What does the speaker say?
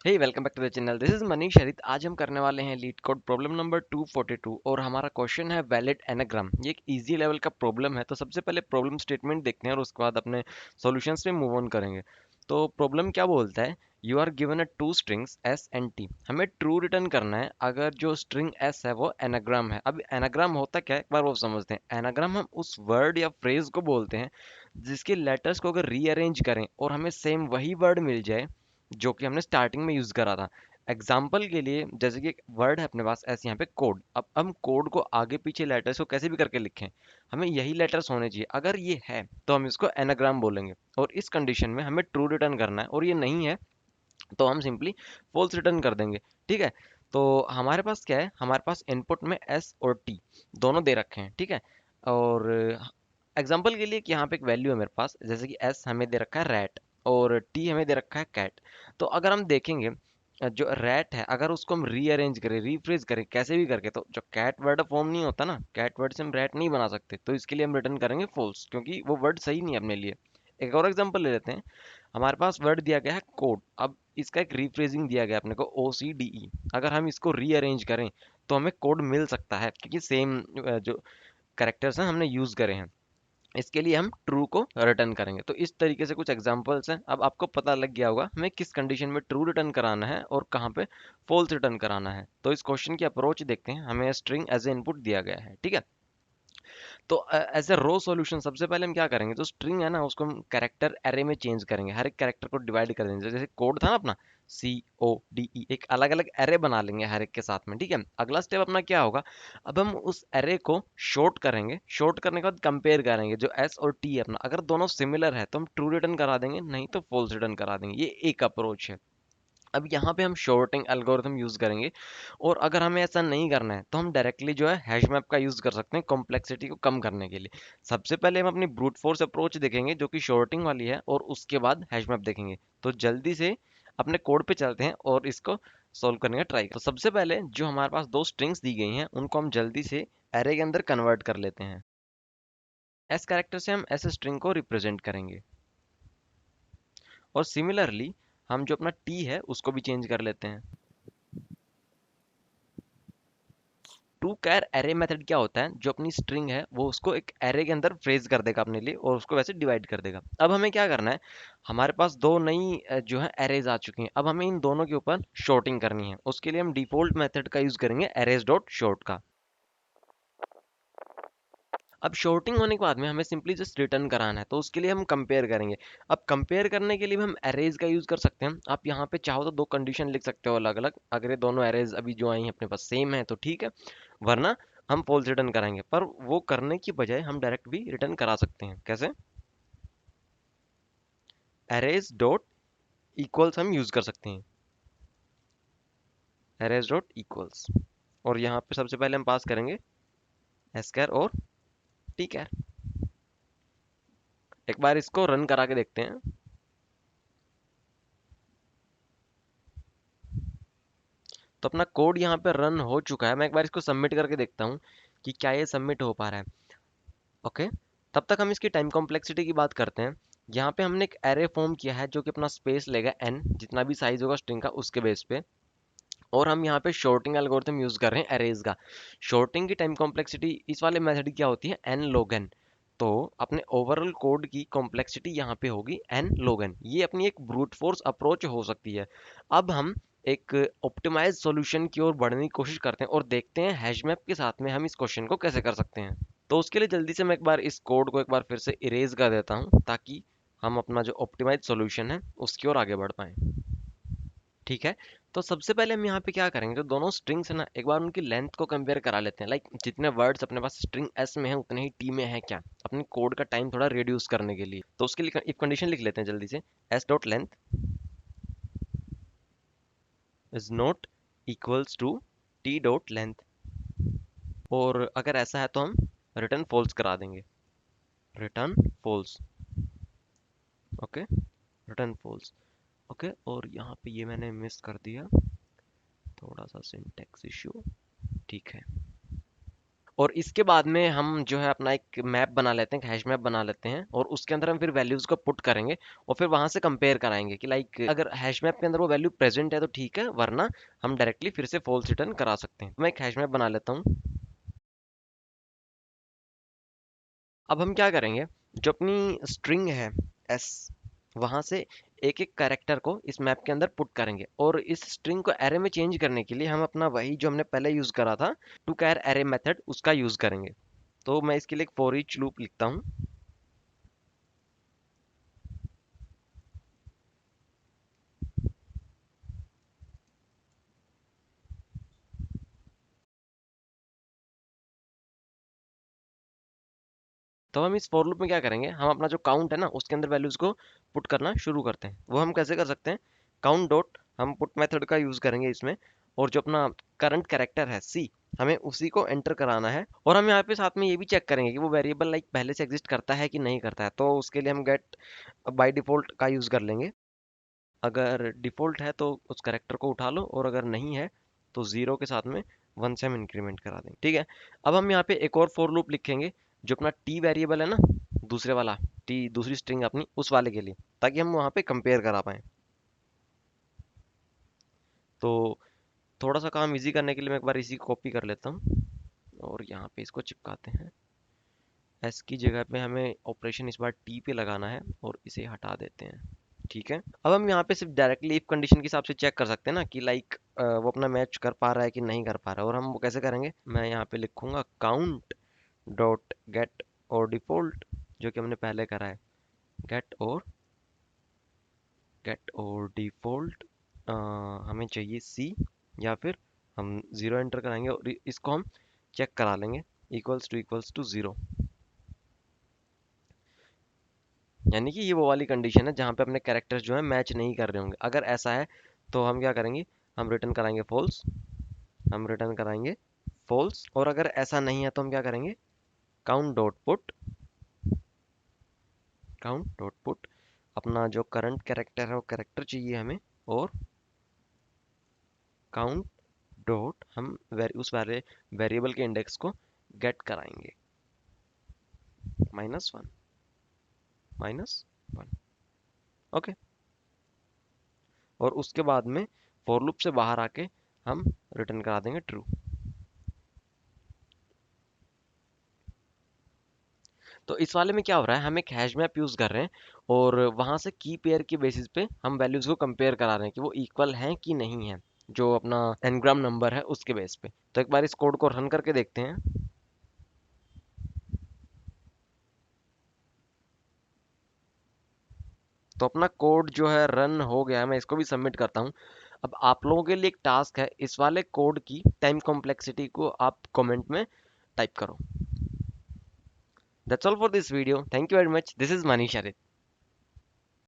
Hey welcome back to the channel. This is Manish Harit. आज हम करने वाले हैं लीड कोड प्रॉब्लम नंबर 242 और हमारा क्वेश्चन है वैलिड एनाग्राम। ये एक इजी लेवल का प्रॉब्लम है, तो सबसे पहले प्रॉब्लम स्टेटमेंट देखते हैं और उसके बाद अपने सॉल्यूशंस पे मूव ऑन करेंगे। तो प्रॉब्लम क्या बोलता है, you are given a two strings S and T. हमें ट्रू रिटर्न करना है अगर जो स्ट्रिंग एस है वो एनाग्राम है। अब एनाग्राम होता क्या है एक बार वो समझते हैं। एनाग्राम हम उस वर्ड या फ्रेज को बोलते हैं जिसके लेटर्स को अगर रीअरेंज करें और हमें सेम वही वर्ड मिल जाए जो कि हमने स्टार्टिंग में यूज करा था। एग्जाम्पल के लिए जैसे कि एक वर्ड है अपने पास ऐसे यहाँ पे कोड। अब हम कोड को आगे पीछे लेटर्स को कैसे भी करके लिखें, हमें यही लेटर्स होने चाहिए। अगर ये है तो हम इसको एनाग्राम बोलेंगे और इस कंडीशन में हमें ट्रू रिटर्न करना है, और ये नहीं है तो हम सिंपली फॉल्स रिटर्न कर देंगे। ठीक है, तो हमारे पास क्या है, हमारे पास इनपुट में एस और टी दोनों दे रखे हैं। ठीक है, और एग्जांपल के लिए कि यहाँ पे एक वैल्यू है मेरे पास, जैसे कि एस हमें दे रखा है रैट और टी हमें दे रखा है कैट। तो अगर हम देखेंगे जो रैट है अगर उसको हम रीअरेंज करें रीफ्रेज करें कैसे भी करके, तो जो कैट वर्ड फॉर्म नहीं होता ना, कैट वर्ड से हम रैट नहीं बना सकते, तो इसके लिए हम रिटर्न करेंगे फॉल्स, क्योंकि वो वर्ड सही नहीं है अपने लिए। एक और एग्जांपल ले लेते हैं। हमारे पास वर्ड दिया गया है कोड। अब इसका एक रीफ्रेजिंग दिया गया अपने को ओ सी डी ई। अगर हम इसको रीअरेंज करें तो हमें कोड मिल सकता है, क्योंकि सेम जो करेक्टर्स हैं हमने यूज करे हैं। इसके लिए हम ट्रू को रिटर्न करेंगे। तो इस तरीके से कुछ एग्जांपल्स हैं। अब आपको पता लग गया होगा हमें किस कंडीशन में ट्रू रिटर्न कराना है और कहाँ पे फॉल्स रिटर्न कराना है। तो इस क्वेश्चन की अप्रोच देखते हैं। हमें स्ट्रिंग एज ए इनपुट दिया गया है। ठीक है, तो एज ए रो सॉल्यूशन सबसे पहले हम क्या करेंगे, जो स्ट्रिंग है ना उसको हम कैरेक्टर एरे में चेंज करेंगे। हर एक कैरेक्टर को डिवाइड कर देंगे। जैसे कोड था ना अपना सी ओ डी ई, एक अलग अलग एरे बना लेंगे हर एक के साथ में। ठीक है, अगला स्टेप अपना क्या होगा, अब हम उस एरे को शॉर्ट करेंगे। शॉर्ट करने के बाद कंपेयर करेंगे जो एस और टी है अपना, अगर दोनों सिमिलर है तो हम ट्रू रिटर्न करा देंगे, नहीं तो फॉल्स रिटर्न करा देंगे। ये एक अप्रोच है। अब यहाँ पे हम शॉर्टिंग एल्गोरिथम यूज करेंगे, और अगर हमें ऐसा नहीं करना है तो हम डायरेक्टली जो है हैश मैप का यूज कर सकते हैं कॉम्प्लेक्सिटी को कम करने के लिए। सबसे पहले हम अपनी ब्रूट फोर्स अप्रोच देखेंगे जो कि शॉर्टिंग वाली है, और उसके बाद हैश मैप देखेंगे। तो जल्दी से अपने कोड पे चलते हैं और इसको सोल्व करने का ट्राई। तो सबसे पहले जो हमारे पास दो स्ट्रिंग्स दी गई हैं उनको हम जल्दी से एरे के अंदर कन्वर्ट कर लेते हैं। एस कैरेक्टर से हम एस स्ट्रिंग को रिप्रेजेंट करेंगे, और सिमिलरली हम जो अपना टी है उसको भी चेंज कर लेते हैं। टू कैर एरे मेथड क्या होता है, जो अपनी स्ट्रिंग है वो उसको एक एरे के अंदर फ्रेज कर देगा अपने लिए, और उसको वैसे डिवाइड कर देगा। अब हमें क्या करना है, हमारे पास दो नई जो है एरेज आ चुकी हैं। अब हमें इन दोनों के ऊपर शॉर्टिंग करनी है। उसके लिए हम डिफॉल्ट मेथड का यूज करेंगे एरेज डॉट शॉर्ट का। अब शॉर्टिंग होने के बाद में हमें सिंपली जस्ट रिटर्न कराना है, तो उसके लिए हम कंपेयर करेंगे। अब कंपेयर करने के लिए भी हम एरेज का यूज कर सकते हैं। आप यहाँ पे चाहो तो दो कंडीशन लिख सकते हो अलग अलग। अगर ये दोनों एरेज अभी जो आई हैं अपने पास सेम है तो ठीक है, वरना हम फॉल्स रिटर्न कराएंगे। पर वो करने की बजाय हम डायरेक्ट भी रिटर्न करा सकते हैं। कैसे, एरेज डॉट इक्वल्स हम यूज कर सकते हैं, एरेज डॉट इक्वल्स, और यहाँ पे सबसे पहले हम पास करेंगे एस्केर और टी कैर। एक बार इसको रन करा के देखते हैं। तो अपना कोड यहाँ पे रन हो चुका है। मैं एक बार इसको सबमिट करके देखता हूँ कि क्या ये सबमिट हो पा रहा है। ओके, तब तक हम इसकी टाइम कॉम्प्लेक्सिटी की बात करते हैं। यहाँ पे हमने एक एरे फॉर्म किया है जो कि अपना स्पेस लेगा एन, जितना भी साइज होगा स्ट्रिंग का उसके बेस पे। और हम यहाँ पे शॉर्टिंग एल्गोरिथम यूज कर रहे हैं एरेज का। शॉर्टिंग की टाइम कॉम्प्लेक्सिटी इस वाले मेथड की क्या होती है, एन log n। तो अपने ओवरऑल कोड की कॉम्प्लेक्सिटी यहाँ पे होगी एन log n। ये अपनी एक ब्रूट फोर्स अप्रोच हो सकती है। अब हम एक ऑप्टिमाइज सॉल्यूशन की ओर बढ़ने की कोशिश करते हैं और देखते हैं हैशमैप के साथ में हम इस क्वेश्चन को कैसे कर सकते हैं। तो उसके लिए जल्दी से मैं एक बार इस कोड को एक बार फिर से इरेज कर देता हूँ, ताकि हम अपना जो ऑप्टिमाइज सॉल्यूशन है उसकी ओर आगे बढ़ पाएं। ठीक है, तो सबसे पहले हम यहाँ पे क्या करेंगे, जो दोनों स्ट्रिंग्स है ना एक बार उनकी लेंथ को कंपेयर करा लेते हैं। लाइक जितने वर्ड्स अपने पास स्ट्रिंग एस में है उतने ही टी में है क्या, अपने कोड का टाइम थोड़ा रिड्यूस करने के लिए। तो उसके लिए इफ कंडीशन लिख लेते हैं जल्दी से, S dot length is not equals to T dot length, और अगर ऐसा है तो हम रिटर्न फॉल्स करा देंगे, return false. Okay, return false. Okay, और यहाँ पे ये मैंने मिस कर दिया, थोड़ा सा सिंटैक्स इशू। ठीक है, और इसके बाद में हम जो है अपना एक मैप बना लेते हैं, हैश मैप बना लेते हैं, और उसके अंदर हम फिर वैल्यूज को पुट करेंगे और फिर वहां से कंपेयर कराएंगे कि लाइक अगर हैश मैप के अंदर वो वैल्यू प्रेजेंट है तो ठीक है, वरना हम डायरेक्टली फिर से फॉल्स रिटर्न करा सकते हैं। मैं एक हैश मैप बना लेता हूँ। अब हम क्या करेंगे, जो अपनी स्ट्रिंग है एस, वहां से एक एक कैरेक्टर को इस मैप के अंदर पुट करेंगे, और इस स्ट्रिंग को एरे में चेंज करने के लिए हम अपना वही जो हमने पहले यूज करा था, टू कैर एरे मेथड, उसका यूज करेंगे। तो मैं इसके लिए एक फॉर ईच लूप लिखता हूँ। तो हम इस फॉर लूप में क्या करेंगे, हम अपना जो काउंट है ना उसके अंदर वैल्यूज को पुट करना शुरू करते हैं। वो हम कैसे कर सकते हैं, काउंट डॉट, हम पुट मेथड का यूज करेंगे इसमें, और जो अपना करंट कैरेक्टर है सी, हमें उसी को एंटर कराना है। और हम यहाँ पे साथ में ये भी चेक करेंगे कि वो वेरिएबल लाइक पहले से एग्जिस्ट करता है कि नहीं करता है। तो उसके लिए हम गेट बाय डिफॉल्ट का यूज कर लेंगे। अगर डिफॉल्ट है तो उस कैरेक्टर को उठा लो, और अगर नहीं है तो जीरो के साथ में वन से हम इंक्रीमेंट करा देंगे, ठीक है। अब हम यहाँ पे एक और फॉर लूप लिखेंगे, जो अपना टी वेरिएबल है ना, दूसरे वाला टी, दूसरी स्ट्रिंग अपनी उस वाले के लिए, ताकि हम वहाँ पे कंपेयर करा पाए। तो थोड़ा सा काम इजी करने के लिए मैं एक बार इसी कॉपी कर लेता हूँ, और यहाँ पे इसको चिपकाते हैं। एस की जगह पे हमें ऑपरेशन इस बार टी पे लगाना है, और इसे हटा देते हैं, ठीक है। अब हम यहाँ पे सिर्फ डायरेक्टली इफ कंडीशन के हिसाब से चेक कर सकते हैं ना कि लाइक वो अपना मैच कर पा रहा है कि नहीं कर पा रहा है। और हम वो कैसे करेंगे, मैं यहाँ पे लिखूंगा काउंट डॉट गेट और डिफॉल्ट, जो कि हमने पहले करा है, गेट और डिफॉल्ट। हमें चाहिए सी, या फिर हम ज़ीरो एंटर कराएंगे और इसको हम चेक करा लेंगे, इक्वल्स टू ज़ीरो। यानी कि ये वो वाली कंडीशन है जहाँ पे अपने कैरेक्टर्स जो है मैच नहीं कर रहे होंगे। अगर ऐसा है तो हम क्या करेंगे, हम रिटर्न कराएंगे फॉल्स, हम रिटर्न कराएंगे फॉल्स। और अगर ऐसा नहीं है तो हम क्या करेंगे, count dot put, count dot put, अपना जो करंट कैरेक्टर है वो कैरेक्टर चाहिए हमें, और काउंट डॉट हम उस वाले वेरिएबल के इंडेक्स को गेट कराएंगे, -1, -1, ओके। और उसके बाद में फॉर लूप से बाहर आके हम रिटर्न करा देंगे ट्रू। तो इस वाले में क्या हो रहा है, हम एक हैश मैप यूज कर रहे हैं, और वहां से की पेयर की बेसिस पे हम वैल्यूज को कंपेयर करा रहे हैं कि वो इक्वल हैं कि नहीं है, जो अपना एनग्राम नंबर है उसके बेस पे। तो एक बार इस कोड को रन करके देखते हैं। तो अपना कोड जो है रन हो गया है, मैं इसको भी सबमिट करता हूँ। अब आप लोगों के लिए एक टास्क है, इस वाले कोड की टाइम कॉम्प्लेक्सिटी को आप कमेंट में टाइप करो। That's all for this video, thank you very much, this is Manish Arya.